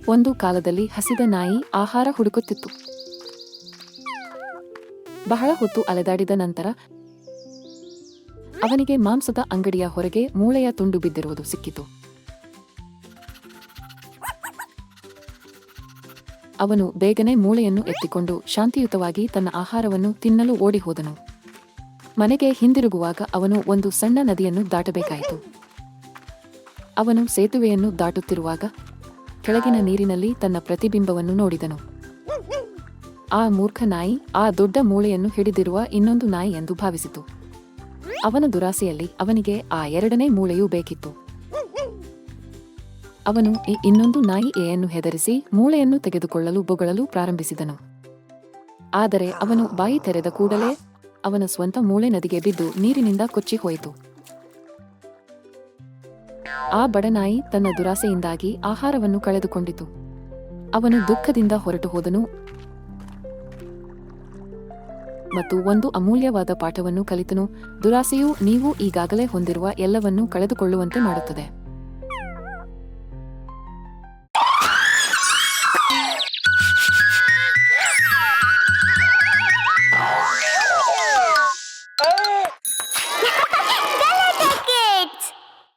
ಒಂದು ಕಾಲದಲ್ಲಿ ಹಸಿದ ನಾಯಿ ಆಹಾರ ಹುಡುಕುತ್ತಿತ್ತು. ಬಹಳ ಹೊತ್ತು ಅಲೆದಾಡಿದ ನಂತರ ಅವನಿಗೆ ಮಾಂಸದ ಅಂಗಡಿಯ ಹೊರಗೆ ಮೂಳೆಯ ತುಂಡು ಬಿದ್ದಿರುವುದು ಸಿಕ್ಕಿತು. ಅವನು ಬೇಗನೆ ಮೂಳೆಯನ್ನು ಎತ್ತಿಕೊಂಡು ಶಾಂತಿಯುತವಾಗಿ ತನ್ನ ಆಹಾರವನ್ನು ತಿನ್ನಲು ಓಡಿ ಹೋದನು. ಮನೆಗೆ ಹಿಂದಿರುಗುವಾಗ ಅವನು ಒಂದು ಸಣ್ಣ ನದಿಯನ್ನು ದಾಟಬೇಕಾಯಿತು. ಅವನು ಸೇತುವೆಯನ್ನು ದಾಟುತ್ತಿರುವಾಗ ಕೆಳಗಿನ ನೀರಿನಲ್ಲಿ ತನ್ನ ಪ್ರತಿಬಿಂಬವನ್ನು ನೋಡಿದನು. ಆ ಮೂರ್ಖ ನಾಯಿ ಆ ದೊಡ್ಡ ಮೂಳೆಯನ್ನು ಹಿಡಿದಿರುವ ಇನ್ನೊಂದು ನಾಯಿ ಎಂದು ಭಾವಿಸಿತು. ಅವನ ದುರಾಸೆಯಲ್ಲಿ ಅವನಿಗೆ ಆ ಎರಡನೇ ಮೂಳೆಯೂ ಬೇಕಿತ್ತು. ಅವನು ಇನ್ನೊಂದು ನಾಯಿಯನ್ನು ಹೆದರಿಸಿ ಮೂಳೆಯನ್ನು ತೆಗೆದುಕೊಳ್ಳಲು ಬೊಗಳಲು ಪ್ರಾರಂಭಿಸಿದನು. ಆದರೆ ಅವನು ಬಾಯಿ ತೆರೆದ ಕೂಡಲೇ ಅವನ ಸ್ವಂತ ಮೂಳೆ ನದಿಗೆ ಬಿದ್ದು ನೀರಿನಿಂದ ಕೊಚ್ಚಿ ಹೋಯಿತು. ಆ ಬಡನಾಯಿ ತನ್ನ ದುರಾಸೆಯಿಂದಾಗಿ ಆಹಾರವನ್ನು ಕಳೆದುಕೊಂಡಿತು. ಅವನು ದುಃಖದಿಂದ ಹೊರಟು ಹೋದನು ಮತ್ತು ಒಂದು ಅಮೂಲ್ಯವಾದ ಪಾಠವನ್ನು ಕಲಿತನು. ದುರಾಸೆಯು ನೀವು ಈಗಾಗಲೇ ಹೊಂದಿರುವ ಎಲ್ಲವನ್ನೂ ಕಳೆದುಕೊಳ್ಳುವಂತೆ ಮಾಡುತ್ತದೆ.